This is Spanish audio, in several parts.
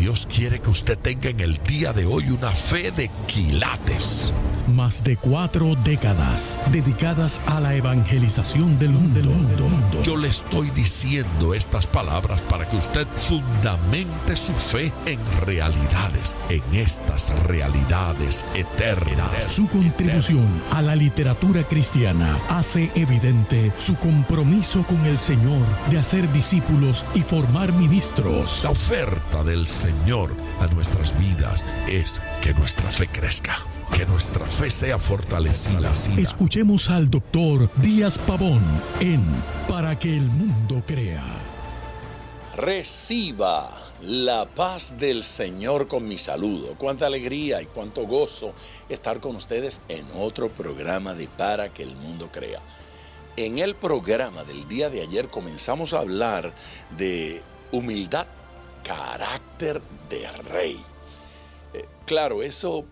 Dios quiere que usted tenga en el día de hoy una fe de quilates. Más de 4 décadas dedicadas a la evangelización del mundo. Yo le estoy diciendo estas palabras para que usted fundamente su fe en realidades, en estas realidades eternas. Su contribución a la literatura cristiana hace evidente su compromiso con el Señor de hacer discípulos y formar ministros. La oferta del Señor a nuestras vidas es que nuestra fe crezca, que nuestra fe sea fortalecida. Escuchemos al doctor Díaz Pavón en Para que el mundo crea. Reciba la paz del Señor con mi saludo. Cuánta alegría y cuánto gozo estar con ustedes en otro programa de Para que el mundo crea. En el programa del día de ayer comenzamos a hablar de humildad, carácter de rey. Claro, eso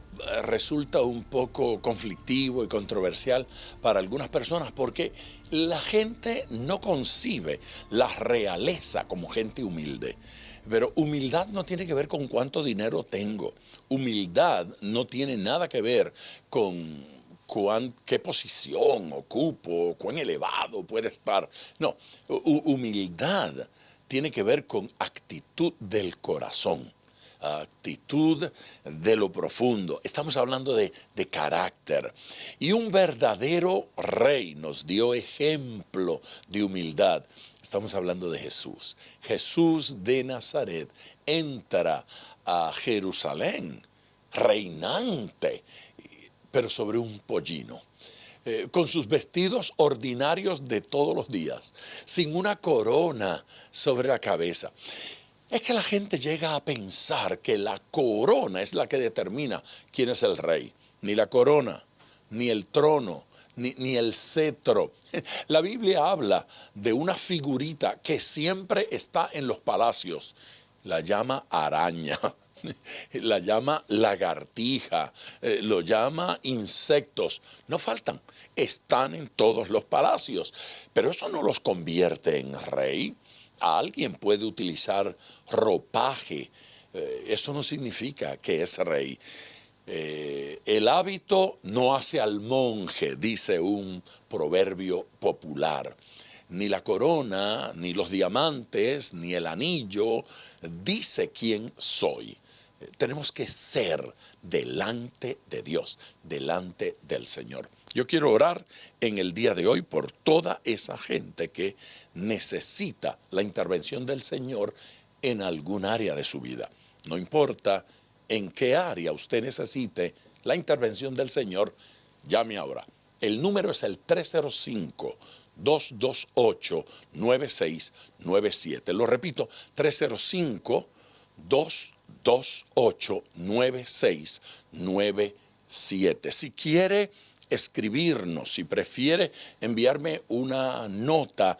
resulta un poco conflictivo y controversial para algunas personas porque la gente no concibe la realeza como gente humilde. Pero humildad no tiene que ver con cuánto dinero tengo. Humildad no tiene nada que ver con qué posición ocupo, cuán elevado puede estar. No, humildad tiene que ver con actitud del corazón. Actitud de lo profundo. Estamos hablando de carácter. Y un verdadero rey nos dio ejemplo de humildad. Estamos hablando de Jesús. Jesús de Nazaret entra a Jerusalén reinante, pero sobre un pollino. Con sus vestidos ordinarios de todos los días, sin una corona sobre la cabeza. Es que la gente llega a pensar que la corona es la que determina quién es el rey. Ni la corona, ni el trono, ni el cetro. La Biblia habla de una figurita que siempre está en los palacios. La llama araña, la llama lagartija, lo llama insectos. No faltan, están en todos los palacios. Pero eso no los convierte en rey. Alguien puede utilizar ropaje, eso no significa que es rey. El hábito no hace al monje, dice un proverbio popular. Ni la corona, ni los diamantes, ni el anillo dice quién soy. Tenemos que ser delante de Dios, delante del Señor. Yo quiero orar en el día de hoy por toda esa gente que necesita la intervención del Señor en algún área de su vida. No importa en qué área usted necesite la intervención del Señor, llame ahora. El número es el 305-228-9697. Lo repito, 305-228-9697. Si quiere escribirnos, si prefiere enviarme una nota,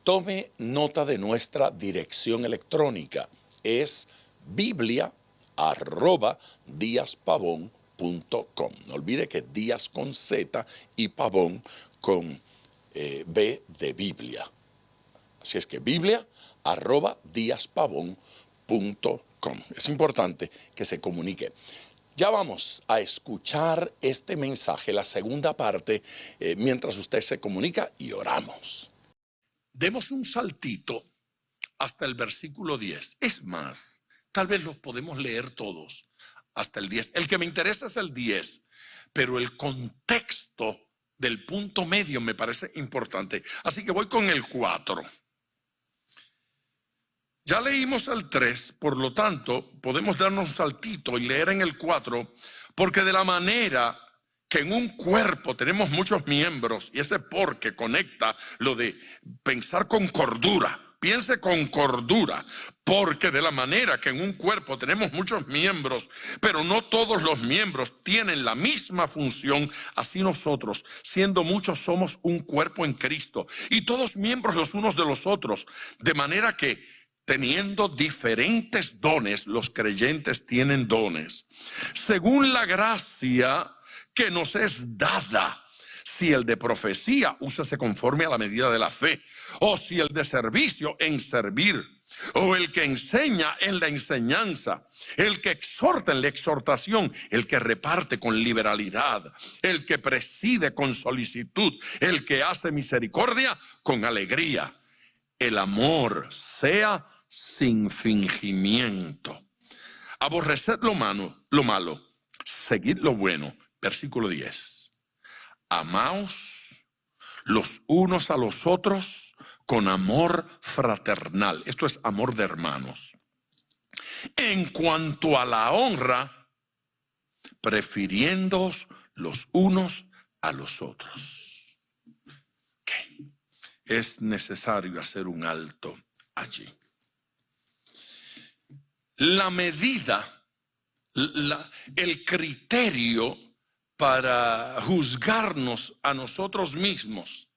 tome nota de nuestra dirección electrónica. Es biblia@diazpavon.com. No olvide que Díaz con Z y Pavón con B de Biblia. Así es que biblia@diazpavon.com. Es importante que se comunique. Ya vamos a escuchar este mensaje, la segunda parte, mientras usted se comunica y oramos. Demos un saltito hasta el versículo 10. Es más, tal vez los podemos leer todos hasta el 10. El que me interesa es el 10, pero el contexto del punto medio me parece importante. Así que voy con el 4. Ya leímos el 3, por lo tanto, podemos darnos un saltito y leer en el 4, porque de la manera que en un cuerpo tenemos muchos miembros, y ese porque conecta lo de pensar con cordura, piense con cordura, porque de la manera que en un cuerpo tenemos muchos miembros, pero no todos los miembros tienen la misma función, así nosotros, siendo muchos, somos un cuerpo en Cristo, y todos miembros los unos de los otros, de manera que teniendo diferentes dones, los creyentes tienen dones, según la gracia que nos es dada. Si el de profecía, úsese conforme a la medida de la fe, o si el de servicio, en servir, o el que enseña en la enseñanza, el que exhorta en la exhortación, el que reparte con liberalidad, el que preside con solicitud, el que hace misericordia con alegría. El amor sea sin fingimiento. Aborreced lo malo, seguid lo bueno. Versículo 10. Amaos los unos a los otros con amor fraternal. Esto es amor de hermanos. En cuanto a la honra, prefiriéndoos los unos a los otros. ¿Qué? Es necesario hacer un alto allí. La medida, el criterio para juzgarnos a nosotros mismos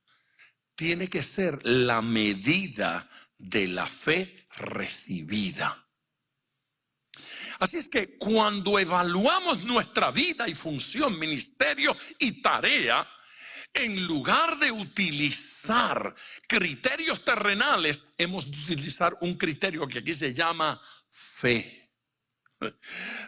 tiene que ser la medida de la fe recibida. Así es que cuando evaluamos nuestra vida y función, ministerio y tarea, en lugar de utilizar criterios terrenales, hemos de utilizar un criterio que aquí se llama fe.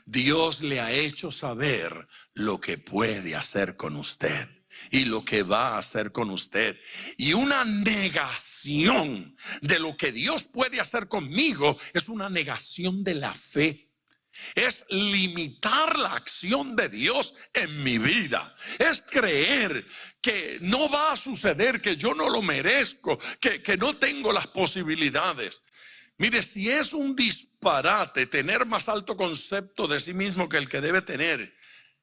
Dios le ha hecho saber lo que puede hacer con usted y lo que va a hacer con usted. Y una negación de lo que Dios puede hacer conmigo es una negación de la fe. Es limitar la acción de Dios en mi vida. Es creer que no va a suceder, que yo no lo merezco, que no tengo las posibilidades. Mire, si es un disparate tener más alto concepto de sí mismo que el que debe tener,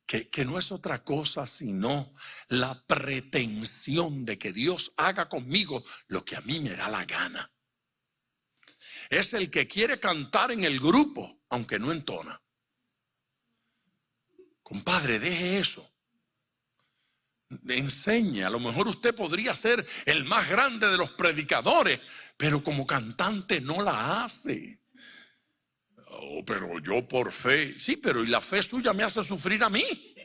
que no es otra cosa sino la pretensión de que Dios haga conmigo lo que a mí me da la gana. Es el que quiere cantar en el grupo, aunque no entona. Compadre, deje eso. Enseña. A lo mejor usted podría ser el más grande de los predicadores, pero como cantante no la hace. Oh, pero yo por fe. Sí, pero y la fe suya me hace sufrir a mí.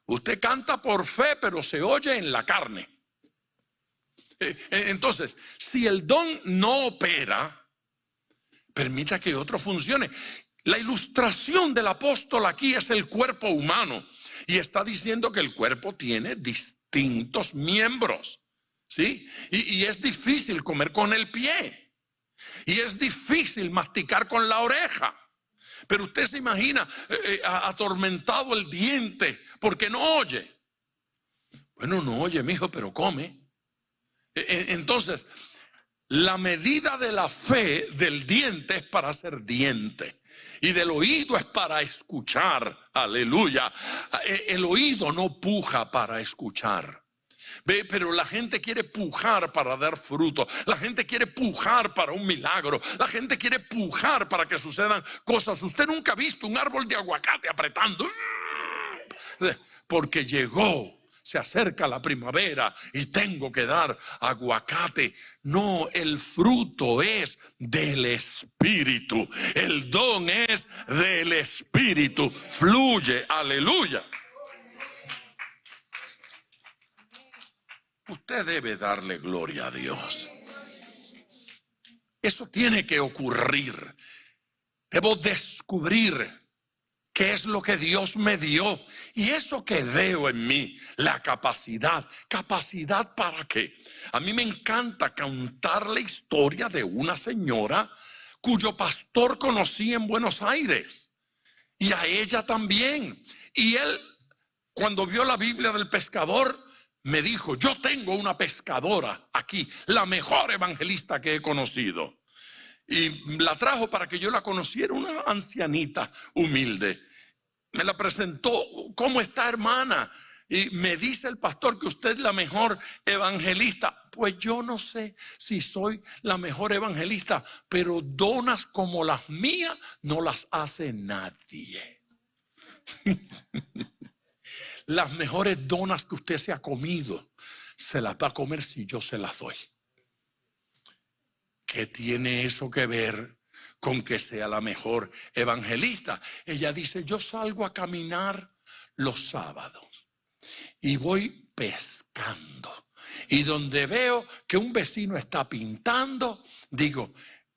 Usted canta por fe, pero se oye en la carne. Entonces, si el don no opera, permita que otro funcione. La ilustración del apóstol aquí es el cuerpo humano. Y está diciendo que el cuerpo tiene distintos miembros. ¿Sí? Y es difícil comer con el pie. Y es difícil masticar con la oreja. Pero usted se imagina atormentado el diente porque no oye. Bueno, no oye, mijo, pero come. Entonces, la medida de la fe del diente es para ser diente. Y del oído es para escuchar. Aleluya. El oído no puja para escuchar. Ve, pero la gente quiere pujar para dar fruto. La gente quiere pujar para un milagro. La gente quiere pujar para que sucedan cosas. Usted nunca ha visto un árbol de aguacate apretando. Porque llegó. Se acerca la primavera y tengo que dar aguacate. No, el fruto es del Espíritu. El don es del Espíritu. Fluye, aleluya. Usted debe darle gloria a Dios. Eso tiene que ocurrir. Debo descubrir qué es lo que Dios me dio. Y eso que veo en mí, la capacidad. ¿Capacidad para qué? A mí me encanta contar la historia de una señora cuyo pastor conocí en Buenos Aires. Y a ella también. Y él, cuando vio la Biblia del pescador, me dijo, yo tengo una pescadora aquí, la mejor evangelista que he conocido. Y la trajo para que yo la conociera, una ancianita humilde. Me la presentó. ¿Cómo está, hermana? Y me dice el pastor que usted es la mejor evangelista. Pues yo no sé si soy la mejor evangelista, pero donas como las mías no las hace nadie. Las mejores donas que usted se ha comido, se las va a comer si yo se las doy. ¿Qué tiene eso que ver con que sea la mejor evangelista? Ella dice, yo salgo a caminar los sábados y voy pescando. Y donde veo que un vecino está pintando, digo,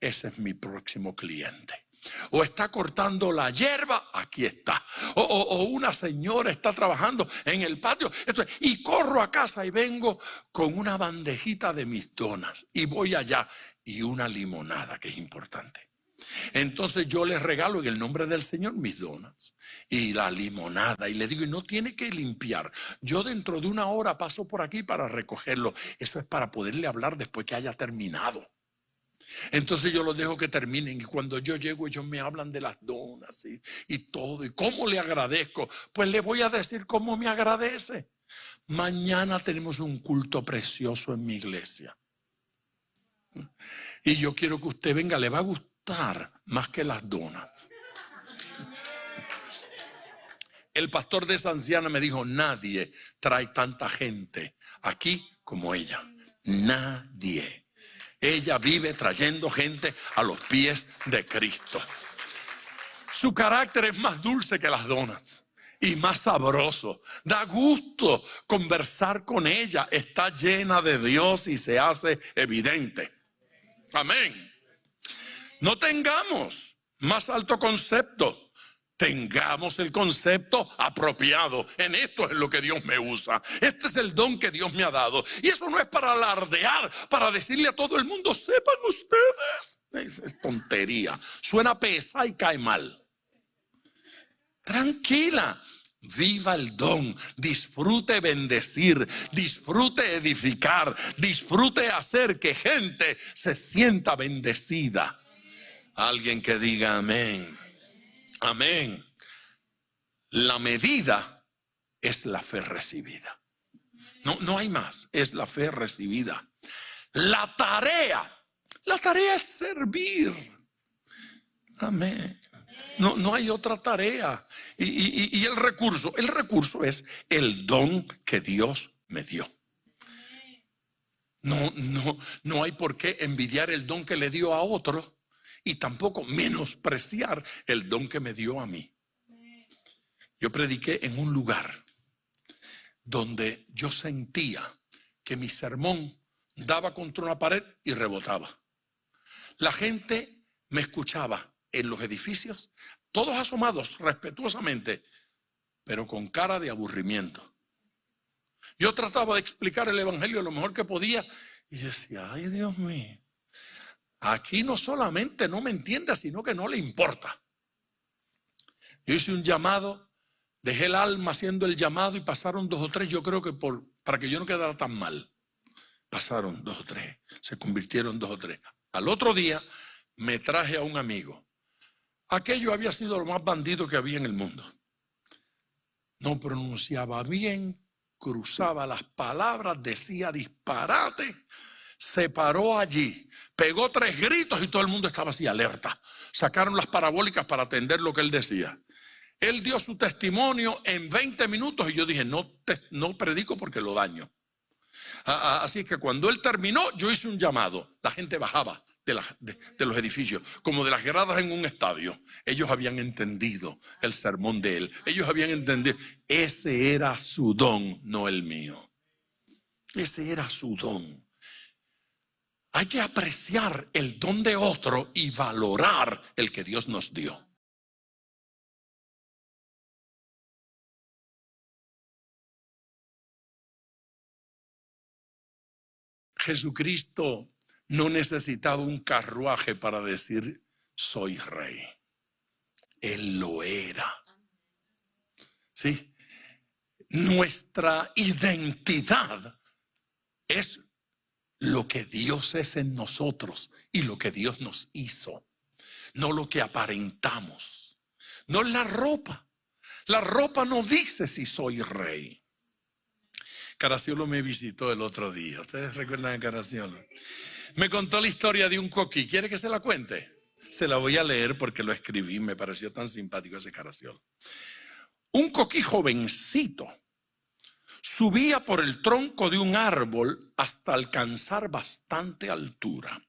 ese es mi próximo cliente. O está cortando la hierba, aquí está. O una señora está trabajando en el patio. Y corro a casa y vengo con una bandejita de mis donas. Y voy allá. Y una limonada, que es importante. Entonces yo les regalo en el nombre del Señor mis donas y la limonada. Y le digo, y no tiene que limpiar. Yo dentro de 1 hora paso por aquí para recogerlo. Eso es para poderle hablar después que haya terminado. Entonces yo los dejo que terminen y cuando yo llego ellos me hablan de las donas y todo y cómo le agradezco. Pues le voy a decir cómo me agradece. Mañana tenemos un culto precioso en mi iglesia y yo quiero que usted venga, le va a gustar más que las donas. El pastor de esa anciana me dijo, nadie trae tanta gente aquí como ella. Nadie. Ella vive trayendo gente a los pies de Cristo. Su carácter es más dulce que las donas y más sabroso. Da gusto conversar con ella. Está llena de Dios y se hace evidente. Amén. No tengamos más alto concepto. Tengamos el concepto apropiado. En esto es lo que Dios me usa. Este es el don que Dios me ha dado. Y eso no es para alardear, para decirle a todo el mundo, sepan ustedes. Es tontería. Suena pesada y cae mal. Tranquila. Viva el don. Disfrute bendecir. Disfrute edificar. Disfrute hacer que gente se sienta bendecida. Alguien que diga amén. Amén. La medida es la fe recibida. No hay más, es la fe recibida. La tarea es servir. Amén. No hay otra tarea. Y el recurso es el don que Dios me dio. No hay por qué envidiar el don que le dio a otro. Y tampoco menospreciar el don que me dio a mí. Yo prediqué en un lugar donde yo sentía que mi sermón daba contra una pared y rebotaba. La gente me escuchaba en los edificios, todos asomados respetuosamente, pero con cara de aburrimiento. Yo trataba de explicar el evangelio lo mejor que podía y decía, ay Dios mío. Aquí no solamente no me entiende, sino que no le importa. Yo hice un llamado, dejé el alma haciendo el llamado y pasaron 2 o 3, yo creo que para que yo no quedara tan mal. Pasaron 2 o 3, se convirtieron 2 o 3. Al otro día me traje a un amigo. Aquello había sido lo más bandido que había en el mundo. No pronunciaba bien, cruzaba las palabras, decía disparate, se paró allí. Pegó 3 gritos y todo el mundo estaba así alerta. Sacaron las parabólicas para atender lo que él decía. Él dio su testimonio en 20 minutos y yo dije, no predico porque lo daño. Así que cuando él terminó, yo hice un llamado. La gente bajaba de los edificios, como de las gradas en un estadio. Ellos habían entendido el sermón de él. Ellos habían entendido. Ese era su don, no el mío. Ese era su don. Hay que apreciar el don de otro y valorar el que Dios nos dio. Jesucristo no necesitaba un carruaje para decir soy rey. Él lo era. ¿Sí? Nuestra identidad es lo que Dios es en nosotros y lo que Dios nos hizo, no lo que aparentamos, no la ropa. La ropa no dice si soy rey. Caraciolo me visitó el otro día. ¿Ustedes recuerdan a Caraciolo? Me contó la historia de un coquí. ¿Quiere que se la cuente? Se la voy a leer porque lo escribí. Me pareció tan simpático ese Caraciolo. Un coquí jovencito subía por el tronco de un árbol hasta alcanzar bastante altura.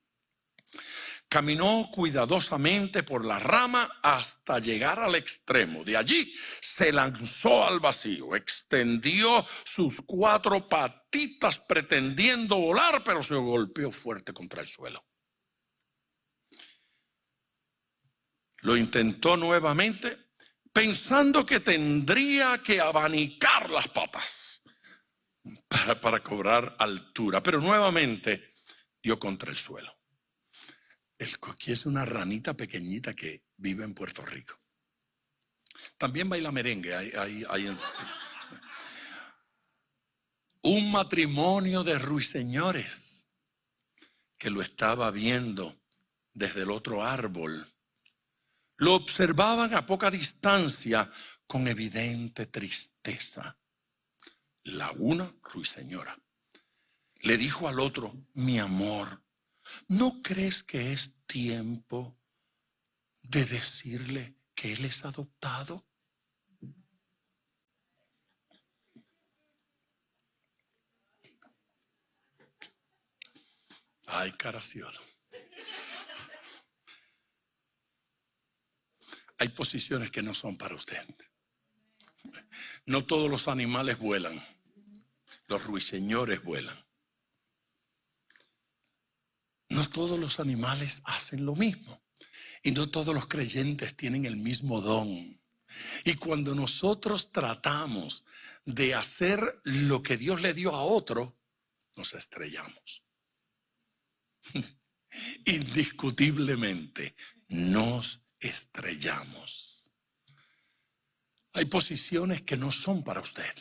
Caminó cuidadosamente por la rama hasta llegar al extremo. De allí se lanzó al vacío, extendió sus 4 patitas pretendiendo volar, pero se golpeó fuerte contra el suelo. Lo intentó nuevamente, pensando que tendría que abanicar las patas para cobrar altura, pero nuevamente dio contra el suelo. El coquí es una ranita pequeñita que vive en Puerto Rico. También baila merengue. Un matrimonio de ruiseñores que lo estaba viendo desde el otro árbol. Lo observaban a poca distancia con evidente tristeza. La una ruiseñora le dijo al otro: mi amor, ¿no crees que es tiempo de decirle que él es adoptado? Ay, Caraciolo. Hay posiciones que no son para usted. No todos los animales vuelan. Los ruiseñores vuelan. No todos los animales hacen lo mismo. Y no todos los creyentes tienen el mismo don. Y cuando nosotros tratamos de hacer lo que Dios le dio a otro, nos estrellamos. Indiscutiblemente nos estrellamos. Hay posiciones que no son para usted.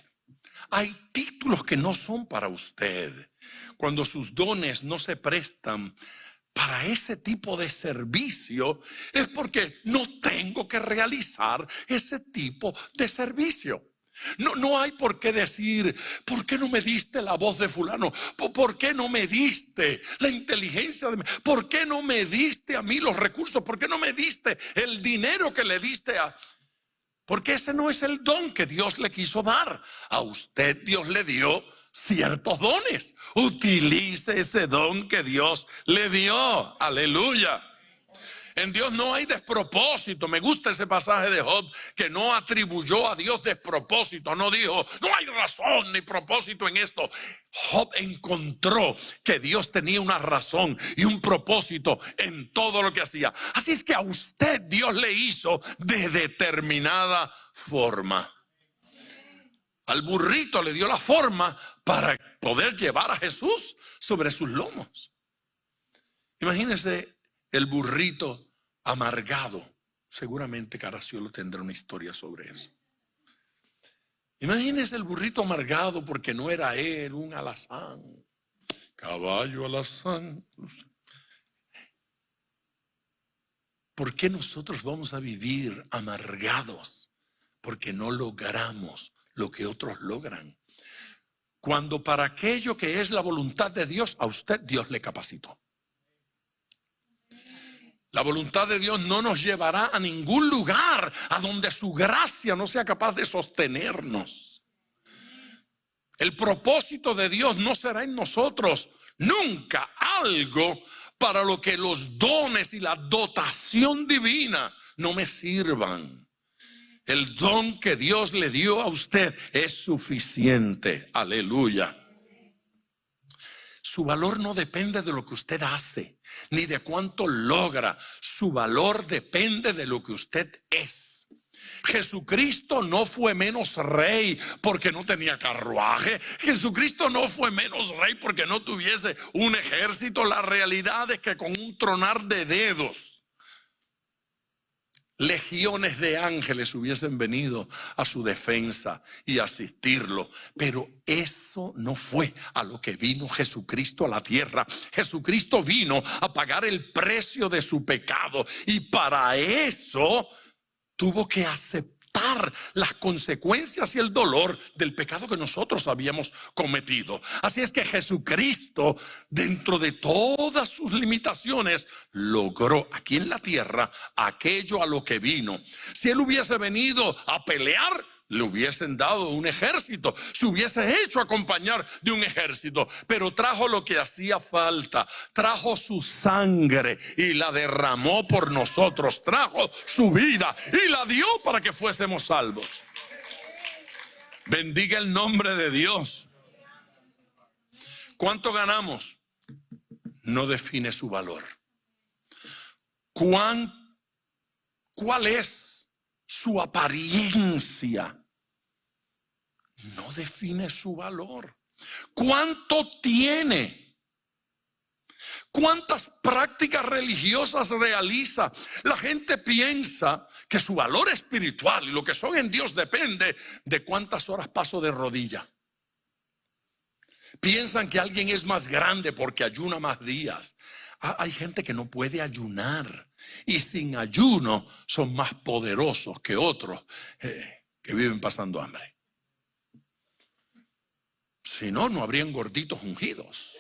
Hay títulos que no son para usted. Cuando sus dones no se prestan para ese tipo de servicio, es porque no tengo que realizar ese tipo de servicio. No hay por qué decir: ¿por qué no me diste la voz de fulano? ¿Por qué no me diste la inteligencia de mí? ¿Por qué no me diste a mí los recursos? ¿Por qué no me diste el dinero que le diste a...? Porque ese no es el don que Dios le quiso dar. A usted Dios le dio ciertos dones. Utilice ese don que Dios le dio. Aleluya. En Dios no hay despropósito. Me gusta ese pasaje de Job, que no atribuyó a Dios despropósito. No dijo: no hay razón ni propósito en esto. Job encontró que Dios tenía una razón y un propósito en todo lo que hacía. Así es que a usted Dios le hizo de determinada forma. Al burrito le dio la forma para poder llevar a Jesús sobre sus lomos. Imagínense el burrito amargado. Seguramente Caraciolo tendrá una historia sobre eso. Imagínese el burrito amargado porque no era él, un alazán. Caballo alazán. ¿Por qué nosotros vamos a vivir amargados? Porque no logramos lo que otros logran. Cuando para aquello que es la voluntad de Dios, a usted Dios le capacitó. La voluntad de Dios no nos llevará a ningún lugar a donde su gracia no sea capaz de sostenernos. El propósito de Dios no será en nosotros nunca algo para lo que los dones y la dotación divina no me sirvan. El don que Dios le dio a usted es suficiente. Aleluya. Su valor no depende de lo que usted hace, ni de cuánto logra. Su valor depende de lo que usted es. Jesucristo no fue menos rey porque no tenía carruaje. Jesucristo no fue menos rey porque no tuviese un ejército. La realidad es que con un tronar de dedos, legiones de ángeles hubiesen venido a su defensa y asistirlo. Pero eso no fue a lo que vino Jesucristo a la tierra. Jesucristo vino a pagar el precio de su pecado, y para eso tuvo que aceptar las consecuencias y el dolor del pecado que nosotros habíamos cometido. Así es que Jesucristo, dentro de todas sus limitaciones, logró aquí en la tierra aquello a lo que vino. Si él hubiese venido a pelear, le hubiesen dado un ejército, se hubiese hecho acompañar de un ejército, pero trajo lo que hacía falta, trajo su sangre y la derramó por nosotros, trajo su vida y la dio para que fuésemos salvos. Bendiga el nombre de Dios. ¿Cuánto ganamos? No define su valor. cuál es su apariencia no define su valor. ¿Cuánto tiene? ¿Cuántas prácticas religiosas realiza? La gente piensa que su valor espiritual y lo que son en Dios depende de cuántas horas paso de rodilla. Piensan que alguien es más grande porque ayuna más días. Hay gente que no puede ayunar y sin ayuno son más poderosos que otros que viven pasando hambre. Si no, no habrían gorditos ungidos.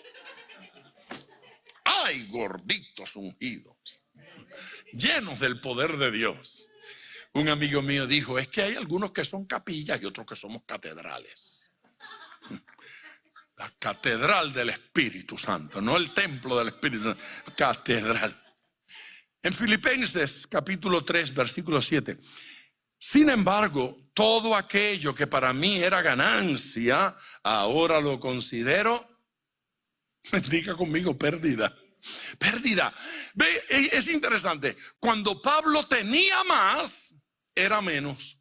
Hay gorditos ungidos, llenos del poder de Dios. Un amigo mío dijo, es que hay algunos que son capillas y otros que somos catedrales. La catedral del Espíritu Santo, no el templo del Espíritu Santo, catedral. En Filipenses capítulo 3, versículo 7. Sin embargo, todo aquello que para mí era ganancia, ahora lo considero, diga conmigo, pérdida. Pérdida. Ve, es interesante. Cuando Pablo tenía más, era menos.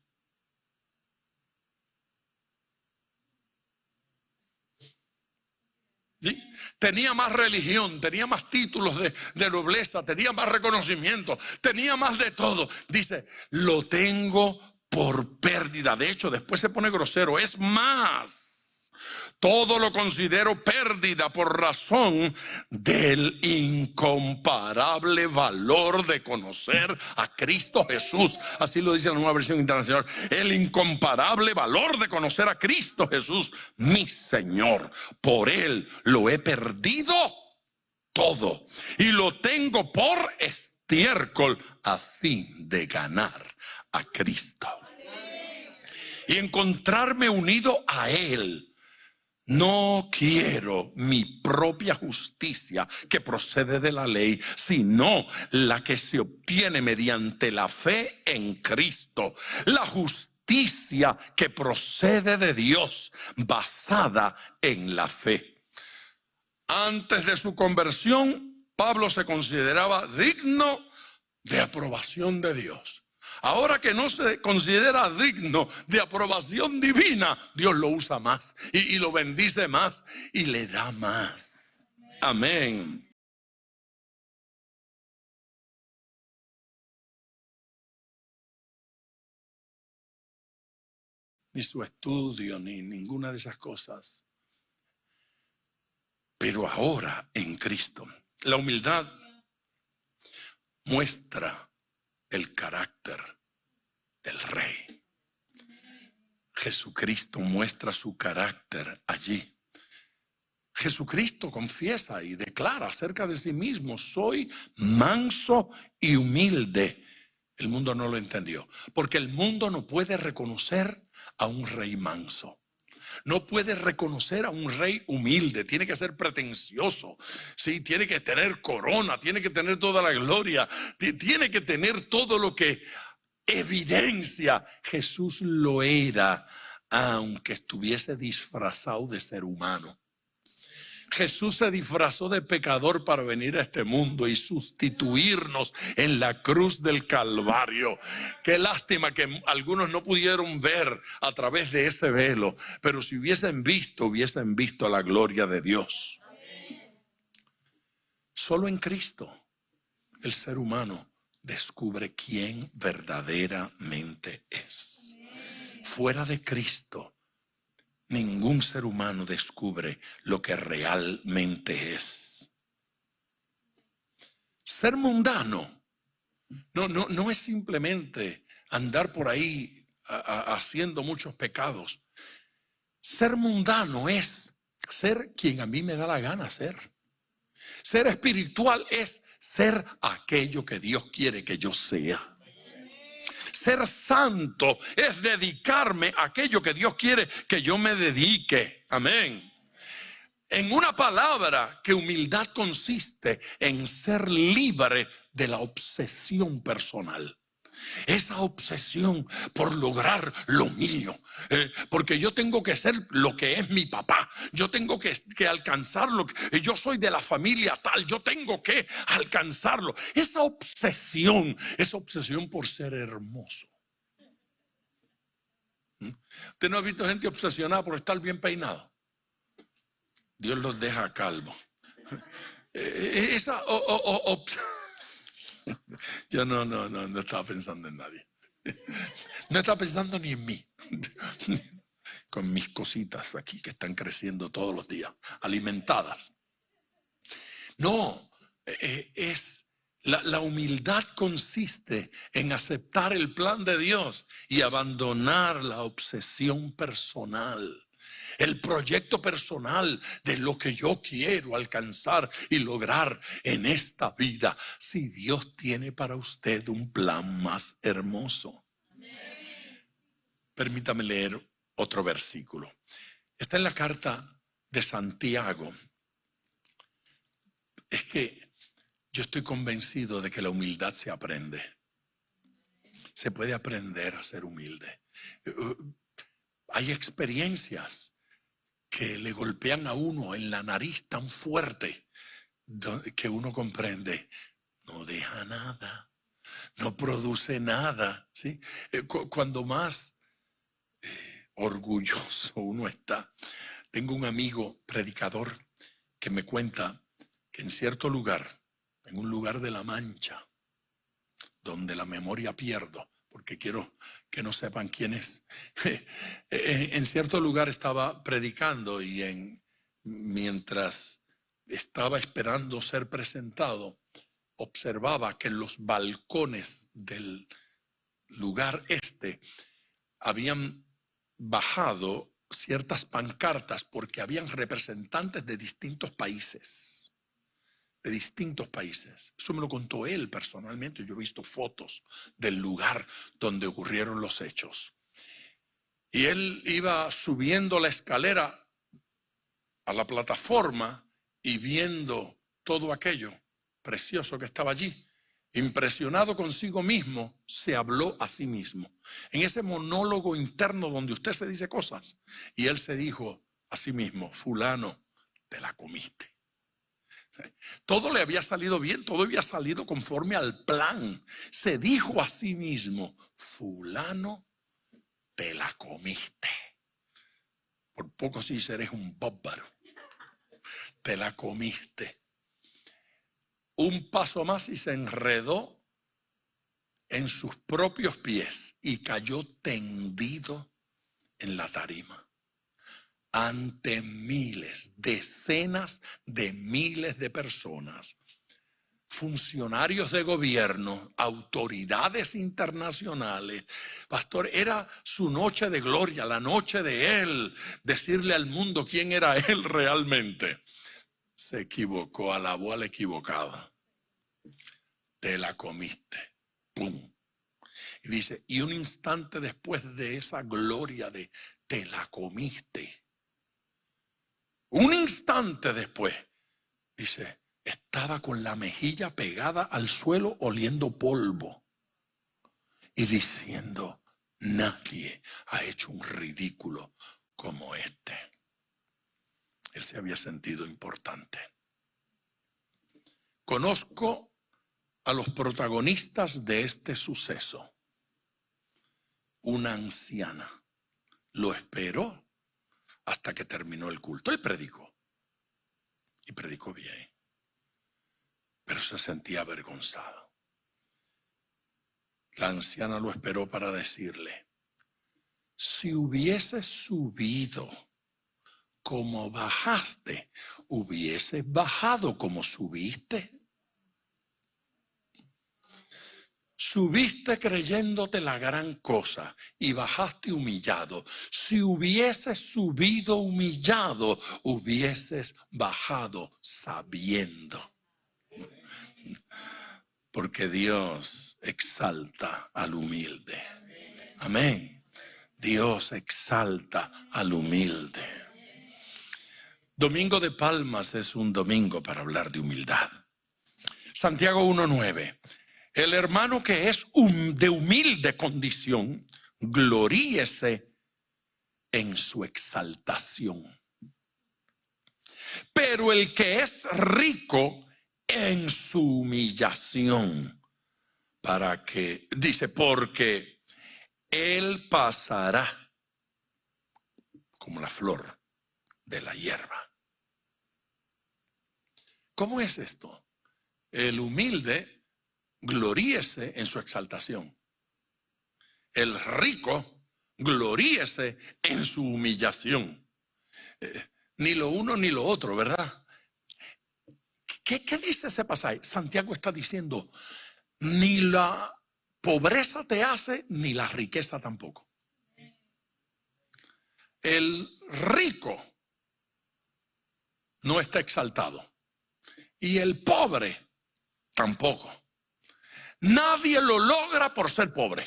¿Sí? Tenía más religión, tenía más títulos de nobleza, tenía más reconocimiento, tenía más de todo. Dice, lo tengo por pérdida. De hecho, después se pone grosero. Es más, todo lo considero pérdida por razón del incomparable valor de conocer a Cristo Jesús. Así lo dice la Nueva Versión Internacional. El incomparable valor de conocer a Cristo Jesús, mi Señor. Por Él lo he perdido todo y lo tengo por estiércol a fin de ganar a Cristo y encontrarme unido a Él. No quiero mi propia justicia que procede de la ley, sino la que se obtiene mediante la fe en Cristo. La justicia que procede de Dios, basada en la fe. Antes de su conversión, Pablo se consideraba digno de aprobación de Dios. Ahora que no se considera digno de aprobación divina, Dios lo usa más y lo bendice más y le da más. Amén. Ni su estudio, ni ninguna de esas cosas. Pero ahora en Cristo, la humildad muestra el carácter del Rey. Jesucristo muestra su carácter allí. Jesucristo confiesa y declara acerca de sí mismo, soy manso y humilde. El mundo no lo entendió, porque el mundo no puede reconocer a un rey manso. No puede reconocer a un rey humilde, tiene que ser pretencioso, ¿sí? Tiene que tener corona, tiene que tener toda la gloria, tiene que tener todo lo que evidencia. Jesús lo era, aunque estuviese disfrazado de ser humano. Jesús se disfrazó de pecador para venir a este mundo y sustituirnos en la cruz del Calvario. Qué lástima que algunos no pudieron ver a través de ese velo, pero si hubiesen visto la gloria de Dios. Solo en Cristo el ser humano descubre quién verdaderamente es. Fuera de Cristo, ningún ser humano descubre lo que realmente es. Ser mundano no es simplemente andar por ahí haciendo muchos pecados. Ser mundano es ser quien a mí me da la gana ser. Ser espiritual es ser aquello que Dios quiere que yo sea. Ser santo es dedicarme a aquello que Dios quiere que yo me dedique. Amén. En una palabra, que humildad consiste en ser libre de la obsesión personal. Esa obsesión por lograr lo mío. Porque yo tengo que ser lo que es mi papá. Yo tengo que alcanzarlo. Yo soy de la familia tal. Yo tengo que alcanzarlo. Esa obsesión por ser hermoso. ¿Usted no ha visto gente obsesionada por estar bien peinado? Dios los deja calvos. Yo no estaba pensando en nadie. No estaba pensando ni en mí. Con mis cositas aquí que están creciendo todos los días, alimentadas. No, la humildad consiste en aceptar el plan de Dios y abandonar la obsesión personal. El proyecto personal de lo que yo quiero alcanzar y lograr en esta vida, si Dios tiene para usted un plan más hermoso. Permítame leer otro versículo. Está en la carta de Santiago. Es que yo estoy convencido de que la humildad se aprende. Se puede aprender a ser humilde. Hay experiencias que le golpean a uno en la nariz tan fuerte que uno comprende, no deja nada, no produce nada, ¿sí? Cuando más orgulloso uno está. Tengo un amigo predicador que me cuenta que en cierto lugar, en un lugar de La Mancha, donde la memoria pierdo, porque quiero que no sepan quién es. En cierto lugar estaba predicando y mientras estaba esperando ser presentado, observaba que en los balcones del lugar habían bajado ciertas pancartas porque habían representantes de distintos países. Eso me lo contó él personalmente. Yo he visto fotos del lugar donde ocurrieron los hechos. Y él iba subiendo la escalera a la plataforma y viendo todo aquello precioso que estaba allí. Impresionado consigo mismo, se habló a sí mismo. En ese monólogo interno donde usted se dice cosas. Y él se dijo a sí mismo, fulano, te la comiste. Todo le había salido bien, todo había salido conforme al plan. Se dijo a sí mismo, fulano, te la comiste. Por poco sí eres un bárbaro. Te la comiste. Un paso más y se enredó en sus propios pies y cayó tendido en la tarima. Ante miles, decenas de miles de personas, funcionarios de gobierno, autoridades internacionales. Pastor, era su noche de gloria, la noche de él, decirle al mundo quién era él realmente. Se equivocó, alabó al equivocado. Te la comiste. ¡Pum! Y dice, y un instante después de esa gloria de te la comiste, un instante después, dice, estaba con la mejilla pegada al suelo oliendo polvo y diciendo, nadie ha hecho un ridículo como este. Él se había sentido importante. Conozco a los protagonistas de este suceso. Una anciana lo esperó hasta que terminó el culto. Él predicó. Y predicó bien. Pero se sentía avergonzado. La anciana lo esperó para decirle, si hubieses subido como bajaste, hubieses bajado como subiste. Subiste creyéndote la gran cosa y bajaste humillado. Si hubieses subido humillado, hubieses bajado sabiendo. Porque Dios exalta al humilde. Amén. Dios exalta al humilde. Domingo de Palmas es un domingo para hablar de humildad. Santiago 1:9. El hermano que es de humilde condición, gloríese en su exaltación. Pero el que es rico en su humillación, para que, dice, porque él pasará como la flor de la hierba. ¿Cómo es esto? El humilde gloríese en su exaltación. El rico gloríese en su humillación. Ni lo uno ni lo otro, ¿verdad? ¿Qué dice ese pasaje? Santiago está diciendo, ni la pobreza te hace, ni la riqueza tampoco. El rico no está exaltado y el pobre tampoco. Nadie lo logra por ser pobre.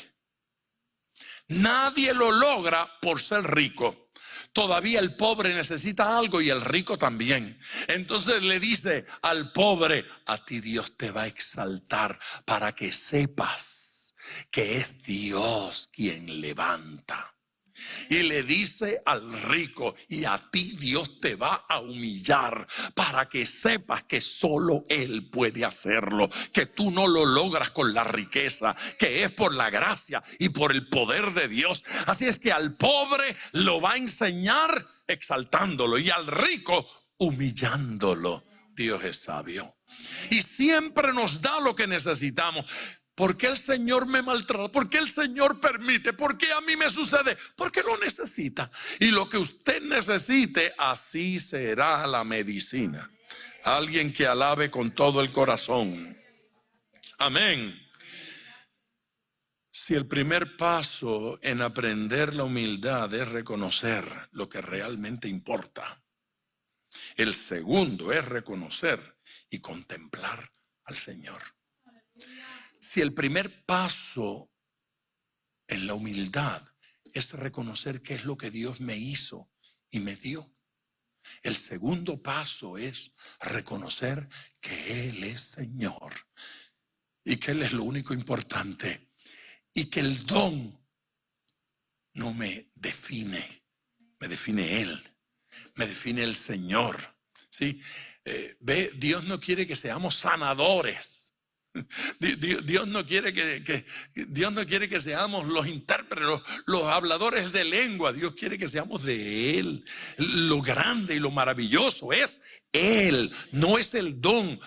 Nadie lo logra por ser rico. Todavía el pobre necesita algo y el rico también. Entonces le dice al pobre, a ti Dios te va a exaltar para que sepas que es Dios quien levanta. Y le dice al rico, y a ti Dios te va a humillar para que sepas que solo Él puede hacerlo, que tú no lo logras con la riqueza, que es por la gracia y por el poder de Dios. Así es que al pobre lo va a enseñar exaltándolo y al rico humillándolo. Dios es sabio y siempre nos da lo que necesitamos. ¿Por qué el Señor me maltrata? ¿Por qué el Señor permite? ¿Por qué a mí me sucede? Porque lo necesita. Y lo que usted necesite, así será la medicina. Alguien que alabe con todo el corazón. Amén. Si el primer paso en aprender la humildad es reconocer lo que realmente importa, el segundo es reconocer y contemplar al Señor. Si el primer paso en la humildad es reconocer qué es lo que Dios me hizo y me dio, el segundo paso es reconocer que Él es Señor y que Él es lo único importante y que el don no me define, me define Él, me define el Señor. ¿Sí? Dios no quiere que seamos sanadores. Dios no quiere Dios no quiere que seamos los intérpretes, los habladores de lengua. Dios quiere que seamos de Él. Lo grande y lo maravilloso es Él, no es el don.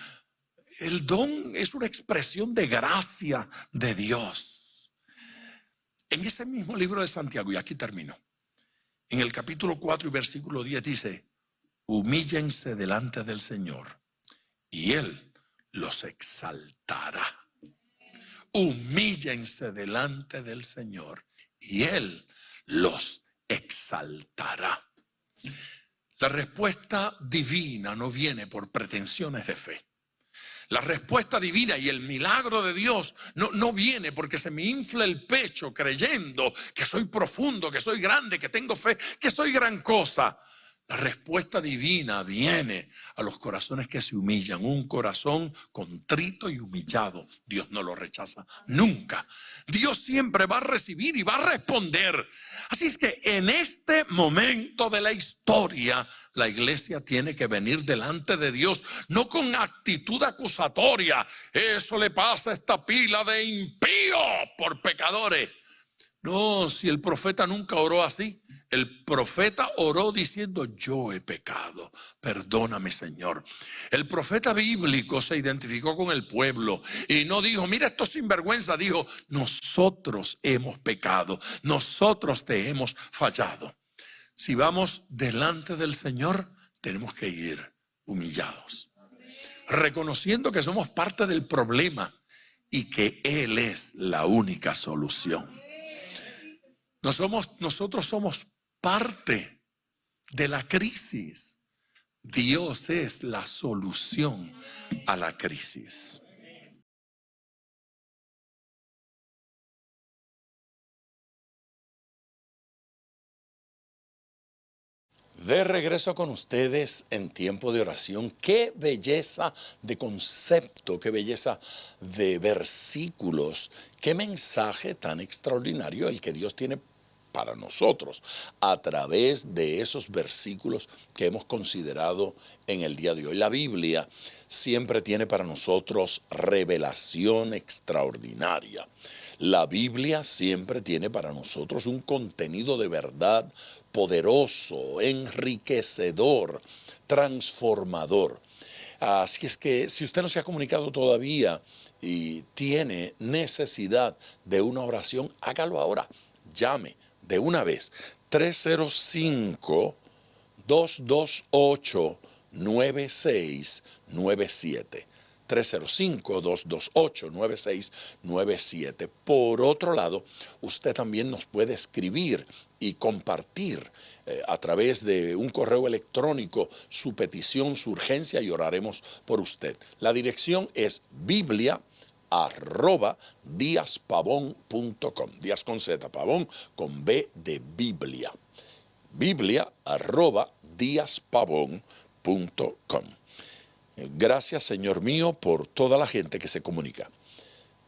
El don es una expresión de gracia de Dios. En ese mismo libro de Santiago, y aquí termino, en el capítulo 4 y versículo 10 dice, humíllense delante del Señor y Él los exaltará. Humíllense delante del Señor y Él los exaltará. La respuesta divina no viene por pretensiones de fe. La respuesta divina y el milagro de Dios no viene porque se me infla el pecho creyendo que soy profundo, que soy grande, que tengo fe, que soy gran cosa. La respuesta divina viene a los corazones que se humillan. Un corazón contrito y humillado, Dios no lo rechaza nunca. Dios siempre va a recibir y va a responder. Así es que en este momento de la historia, la iglesia tiene que venir delante de Dios, no con actitud acusatoria. Eso le pasa a esta pila de impíos por pecadores. No, si el profeta nunca oró así. El profeta oró diciendo, yo he pecado, perdóname Señor. El profeta bíblico se identificó con el pueblo y no dijo, mira estos sinvergüenza, dijo, nosotros hemos pecado, nosotros te hemos fallado. Si vamos delante del Señor, tenemos que ir humillados, reconociendo que somos parte del problema y que Él es la única solución. Nosotros somos parte de la crisis. Dios es la solución a la crisis. De regreso con ustedes en tiempo de oración. Qué belleza de concepto, qué belleza de versículos, qué mensaje tan extraordinario el que Dios tiene para nosotros a través de esos versículos que hemos considerado en el día de hoy. La Biblia siempre tiene para nosotros revelación extraordinaria. La Biblia siempre tiene para nosotros un contenido de verdad poderoso, enriquecedor, transformador. Así es que si usted no se ha comunicado todavía y tiene necesidad de una oración, hágalo ahora. Llame de una vez 305-228-9697. 305-228-9697. Por otro lado, usted también nos puede escribir y compartir a través de un correo electrónico su petición, su urgencia, y oraremos por usted. La dirección es biblia@diaspavon.com. Díaz con Z, Pavón con B de Biblia. Biblia@diaspavon.com. Gracias, Señor mío, por toda la gente que se comunica.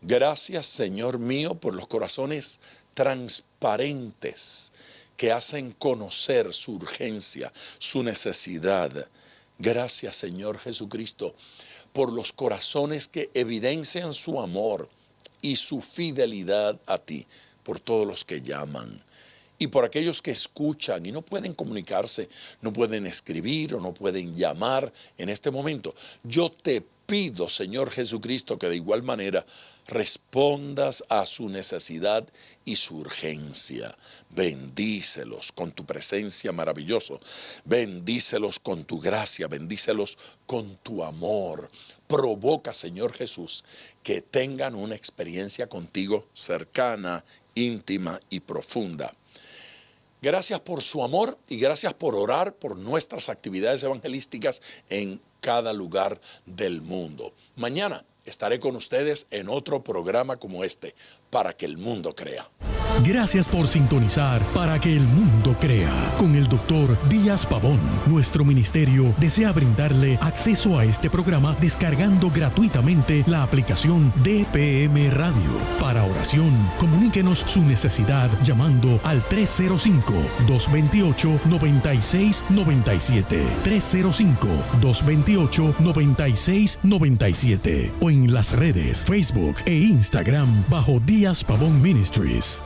Gracias, Señor mío, por los corazones transparentes que hacen conocer su urgencia, su necesidad. Gracias, Señor Jesucristo, por los corazones que evidencian su amor y su fidelidad a ti, por todos los que llaman. Y por aquellos que escuchan y no pueden comunicarse, no pueden escribir o no pueden llamar en este momento. Yo te pido, Señor Jesucristo, que de igual manera respondas a su necesidad y su urgencia. Bendícelos con tu presencia maravillosa. Bendícelos con tu gracia. Bendícelos con tu amor. Provoca, Señor Jesús, que tengan una experiencia contigo cercana, íntima y profunda. Gracias por su amor y gracias por orar por nuestras actividades evangelísticas en cada lugar del mundo. Mañana estaré con ustedes en otro programa como este, Para que el Mundo Crea. Gracias por sintonizar Para que el Mundo Crea con el Dr. Díaz Pavón. Nuestro ministerio desea brindarle acceso a este programa descargando gratuitamente la aplicación DPM Radio. Para oración, comuníquenos su necesidad llamando al 305-228-9697. 305-228-9697 o en las redes Facebook e Instagram bajo Díaz Pavón Ministries.